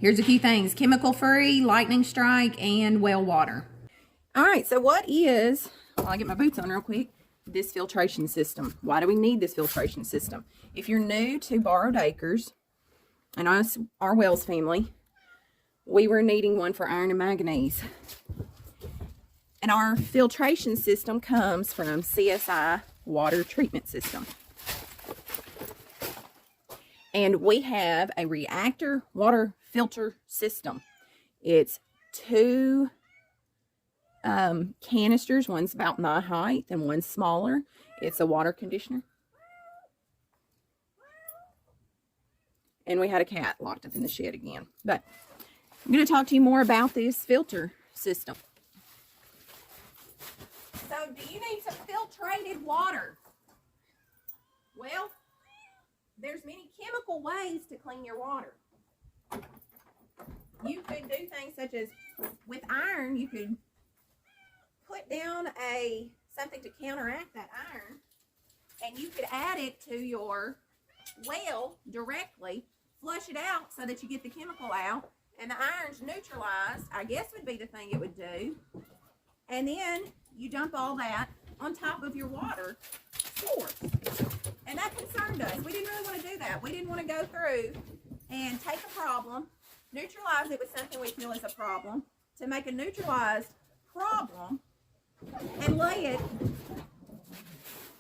Here's a few things: chemical-free, lightning strike, and well water. All right, so what is, well, I'll get my boots on real quick, this filtration system? Why do we need this filtration system? If you're new to Borrowed Acres and us, our Wells family, we were needing one for iron and manganese. And our filtration system comes from CSI Water Treatment System. And we have a reactor water filter system. It's two canisters. One's about my height and one's smaller. It's a water conditioner. And we had a cat locked up in the shed again. But I'm going to talk to you more about this filter system. So, do you need some filtrated water? Well, there's many chemical ways to clean your water. You could do things such as, with iron, you could put down something to counteract that iron, and you could add it to your well directly, flush it out so that you get the chemical out, and the iron's neutralized, I guess would be the thing it would do. And then you dump all that on top of your water source. And that concerned us. We didn't really want to do that. We didn't want to go through and take a problem, neutralize it with something we feel is a problem, to make a neutralized problem and lay it,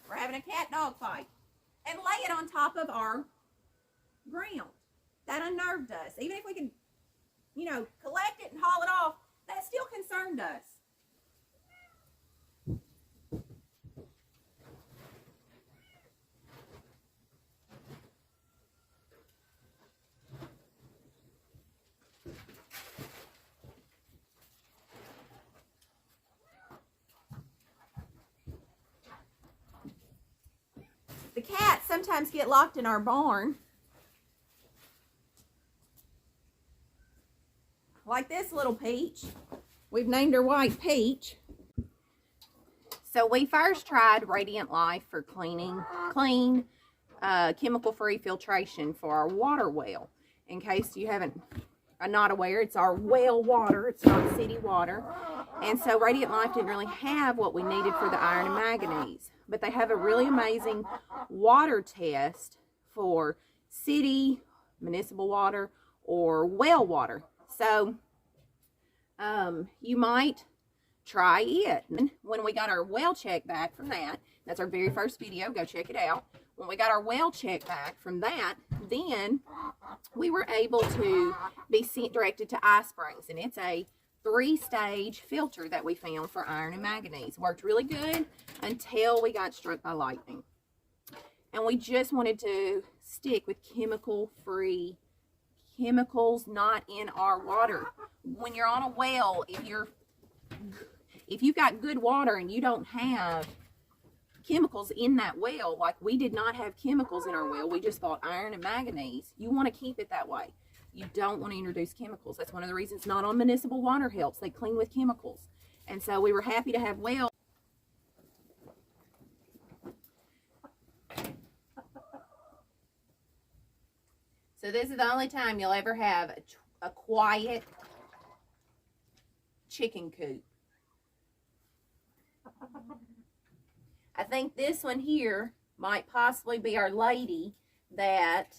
we're having a cat-dog fight, and lay it on top of our ground. That unnerved us. Even if we could, collect it and haul it off, that still concerned us. The cats sometimes get locked in our barn. Like this little Peach. We've named her White Peach. So we first tried Radiant Life for clean, chemical-free filtration for our water well. In case you are not aware, it's our well water. It's not city water. And so Radiant Life didn't really have what we needed for the iron and manganese. But they have a really amazing water test for city, municipal water, or well water. So you might try it. When we got our well check back from that, that's our very first video, go check it out. When we got our well check back from that, then we were able to be directed to iSprings, and it's a 3-stage filter that we found for iron and manganese. Worked really good until we got struck by lightning. And we just wanted to stick with chemical-free, chemicals not in our water. When you're on a well, if you've got good water and you don't have chemicals in that well, like we did not have chemicals in our well, we just bought iron and manganese, you want to keep it that way. You don't want to introduce chemicals. That's one of the reasons not on municipal water helps. They clean with chemicals. And so we were happy to have well. So this is the only time you'll ever have a quiet chicken coop. I think this one here might possibly be our lady that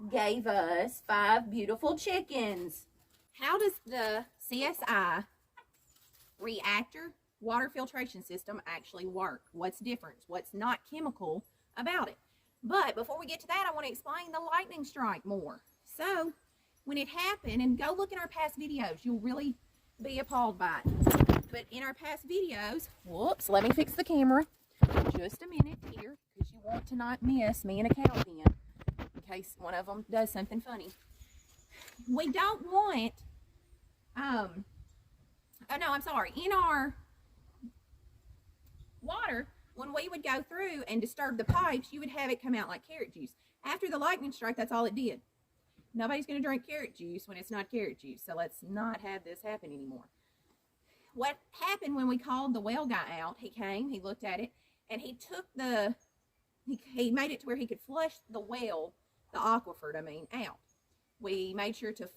gave us 5 beautiful chickens. How does the CSI reactor water filtration system actually work? What's different? What's not chemical about it? But before we get to that, I want to explain the lightning strike more. So when it happened, and go look in our past videos, you'll really be appalled by it. But in our past videos, whoops, let me fix the camera just a minute here, because you want to not miss me and a cow pen in case one of them does something funny. We don't want, in our water, when we would go through and disturb the pipes, you would have it come out like carrot juice. After the lightning strike, that's all it did. Nobody's going to drink carrot juice when it's not carrot juice, so let's not have this happen anymore. What happened when we called the well guy out, he came, he looked at it, and he took he made it to where he could flush the well, the aquifer, out. We made sure to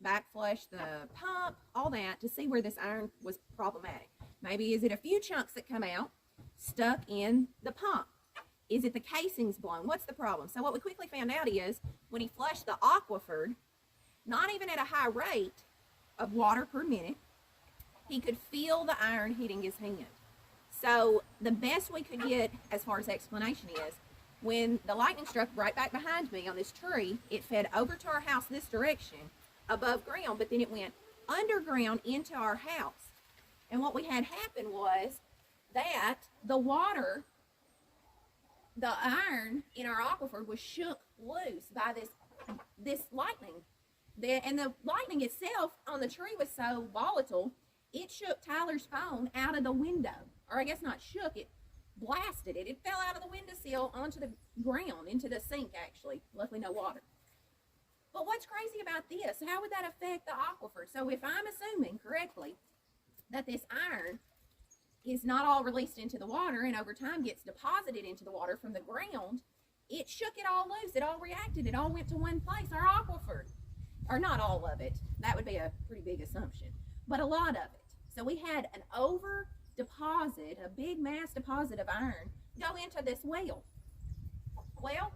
back flush the pump, all that, to see where this iron was problematic. Maybe is it a few chunks that come out stuck in the pump? Is it the casings blown? What's the problem? So what we quickly found out is when he flushed the aquifer, not even at a high rate of water per minute, he could feel the iron hitting his hand. So the best we could get as far as explanation is, when the lightning struck right back behind me on this tree, it fed over to our house this direction, above ground, but then it went underground into our house. And what we had happen was that the water, the iron in our aquifer was shook loose by this lightning. And the lightning itself on the tree was so volatile, it shook Tyler's phone out of the window. Or I guess not shook, it blasted it. It fell out of the windowsill onto the ground, into the sink actually. Luckily no water. But what's crazy about this? How would that affect the aquifer? So if I'm assuming correctly that this iron is not all released into the water and over time gets deposited into the water from the ground, it shook it all loose. It all reacted. It all went to one place, our aquifer. Or not all of it. That would be a pretty big assumption. But a lot of it. So we had an over deposit, a big mass deposit of iron go into this well. Well,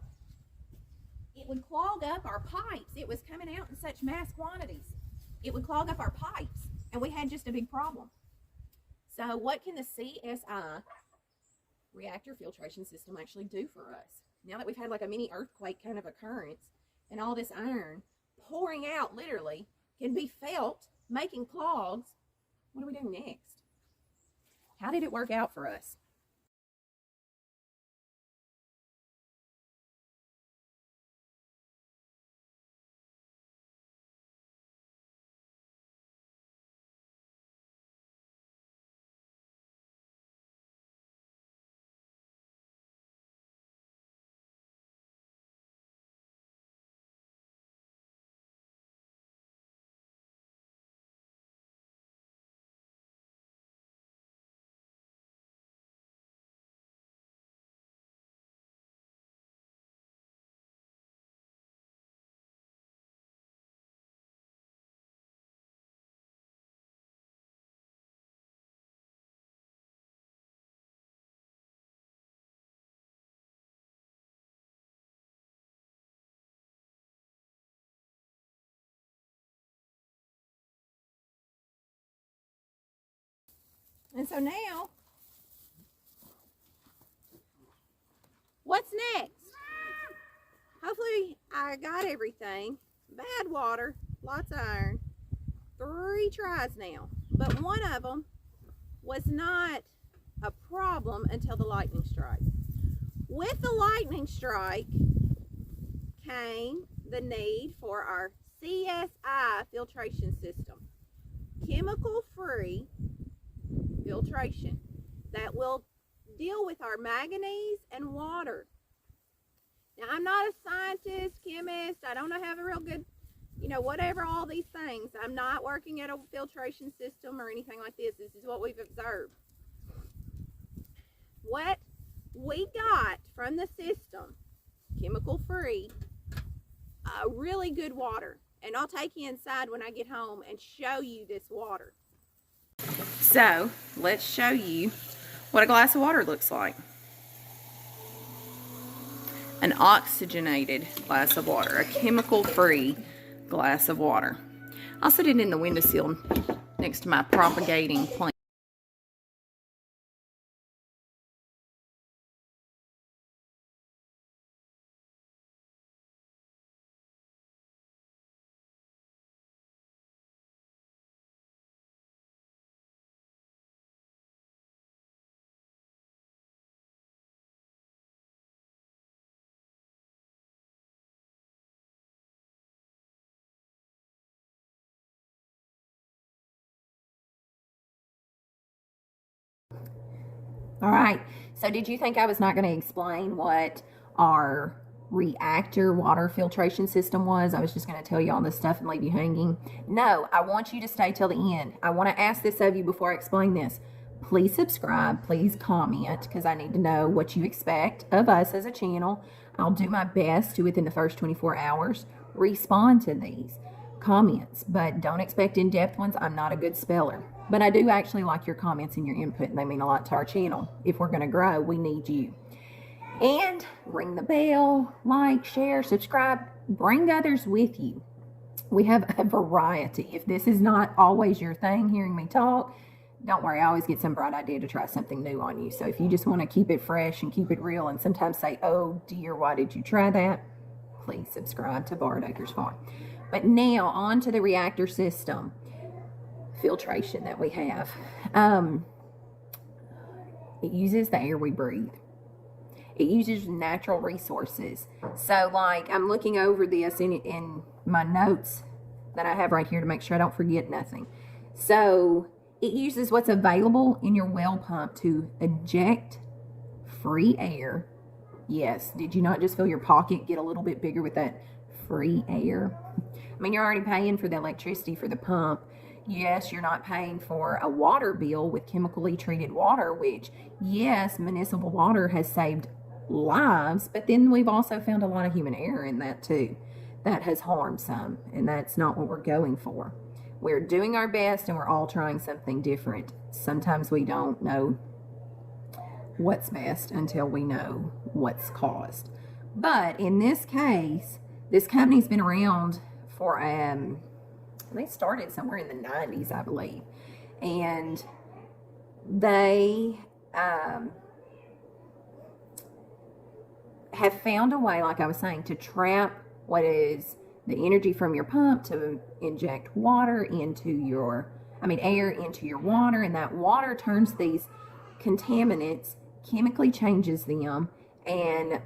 it would clog up our pipes. It was coming out in such mass quantities. It would clog up our pipes, and we had just a big problem. So what can the CSI reactor filtration system actually do for us? Now that we've had like a mini earthquake kind of occurrence, and all this iron pouring out literally can be felt, making clogs, what do we do next? How did it work out for us? And so now, what's next? Hopefully I got everything. Bad water, lots of iron. 3 tries now. But one of them was not a problem until the lightning strike. With the lightning strike came the need for our CSI filtration system. Chemical-free filtration that will deal with our manganese and water. Now, I'm not a scientist, chemist. I don't have a real good, whatever, all these things. I'm not working at a filtration system or anything like this. This is what we've observed. What we got from the system, chemical-free, really good water. And I'll take you inside when I get home and show you this water. So, let's show you what a glass of water looks like. An oxygenated glass of water, a chemical-free glass of water. I'll set it in the windowsill next to my propagating plant. All right, so did you think I was not going to explain what our reactor water filtration system was? I was just going to tell you all this stuff and leave you hanging. No, I want you to stay till the end. I want to ask this of you before I explain this. Please subscribe, please comment, because I need to know what you expect of us as a channel. I'll do my best to, within the first 24 hours, respond to these comments, but don't expect in-depth ones. I'm not a good speller, but I do actually like your comments and your input, and they mean a lot to our channel. If we're going to grow, we need you. And ring the bell, like, share, subscribe, bring others with you. We have a variety. If this is not always your thing, hearing me talk, don't worry, I always get some bright idea to try something new on you. So if you just want to keep it fresh and keep it real and sometimes say, oh dear, why did you try that? Please subscribe to Borrowed Acres Farm. But now on to the reactor system filtration that we have. It uses the air we breathe. It uses natural resources. So like I'm looking over this in my notes that I have right here to make sure I don't forget nothing. So it uses what's available in your well pump to eject free air. Yes, did you not just feel your pocket get a little bit bigger with that free air? I mean, you're already paying for the electricity for the pump. Yes, you're not paying for a water bill with chemically treated water, which, yes, municipal water has saved lives, but then we've also found a lot of human error in that too. That has harmed some, and that's not what we're going for. We're doing our best, and we're all trying something different. Sometimes we don't know what's best until we know what's caused. But in this case, this company's been around for, they started somewhere in the 90s, I believe. And they have found a way, like I was saying, to trap what is the energy from your pump to inject water into your, air into your water, and that water turns these contaminants, chemically changes them, and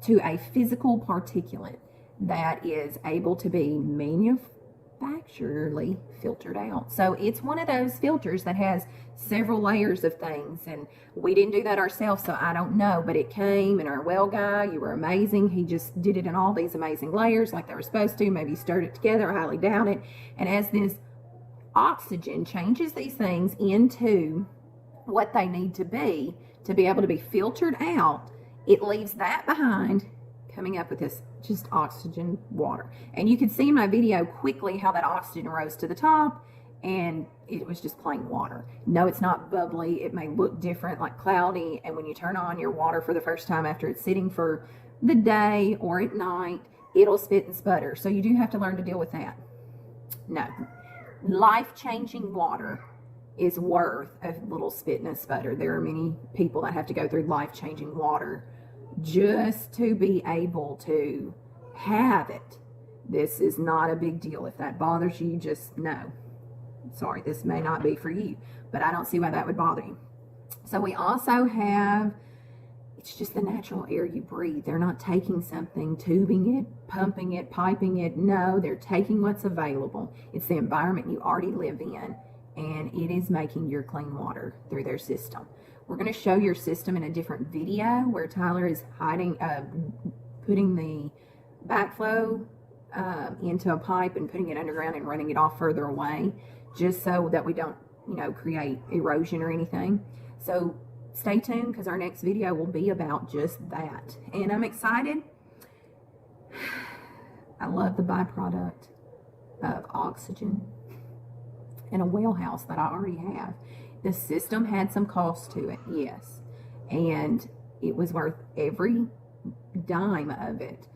to a physical particulate that is able to be manufacturally filtered out. So it's one of those filters that has several layers of things, and we didn't do that ourselves, so I don't know, but it came, and our well guy, you were amazing. He just did it in all these amazing layers like they were supposed to. Maybe stirred it together, I highly doubt it. And as this oxygen changes these things into what they need to be able to be filtered out, it leaves that behind, coming up with this just oxygen water. And you can see in my video quickly how that oxygen rose to the top, and it was just plain water. No, it's not bubbly. It may look different, like cloudy, and when you turn on your water for the first time after it's sitting for the day or at night, it'll spit and sputter. So you do have to learn to deal with that. No, life-changing water is worth a little spit and a sputter. There are many people that have to go through life-changing water just to be able to have it. This is not a big deal. If that bothers you, just know. Sorry, this may not be for you, but I don't see why that would bother you. So we also have, it's just the natural air you breathe. They're not taking something, tubing it, pumping it, piping it. No, they're taking what's available. It's the environment you already live in, and it is making your clean water through their system. We're going to show your system in a different video where Tyler is putting the backflow into a pipe and putting it underground and running it off further away, just so that we don't, create erosion or anything. So stay tuned, because our next video will be about just that. And I'm excited. I love the byproduct of oxygen in a well house that I already have. The system had some cost to it, yes, and it was worth every dime of it,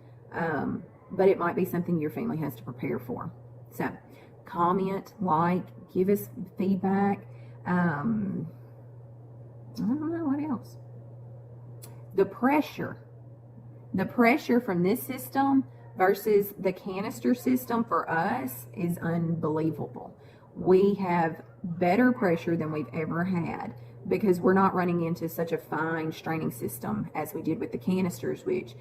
but it might be something your family has to prepare for. So comment, like, give us feedback. I don't know what else. The pressure from this system versus the canister system for us is unbelievable. We have better pressure than we've ever had because we're not running into such a fine straining system as we did with the canisters, which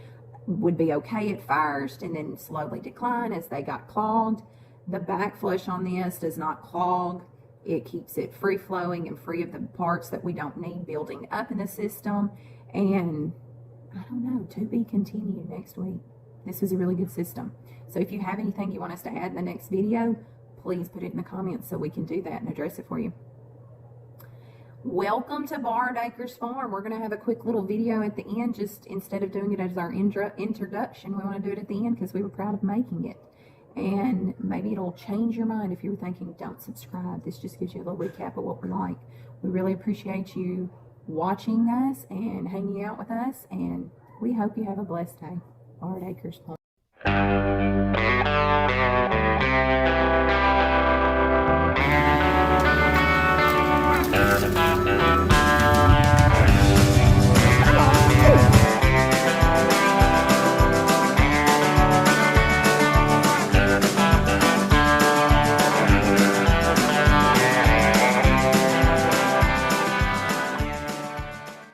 would be okay at first and then slowly decline as they got clogged. The backflush on this does not clog. It keeps it free flowing and free of the parts that we don't need building up in the system. And I don't know, to be continued next week. This is a really good system. So if you have anything you want us to add in the next video, please put it in the comments so we can do that and address it for you. Welcome to Barred Acres Farm. We're going to have a quick little video at the end. Just instead of doing it as our introduction, we want to do it at the end because we were proud of making it. And maybe it'll change your mind if you were thinking, don't subscribe. This just gives you a little recap of what we're like. We really appreciate you watching us and hanging out with us, and we hope you have a blessed day. Barred Acres Farm.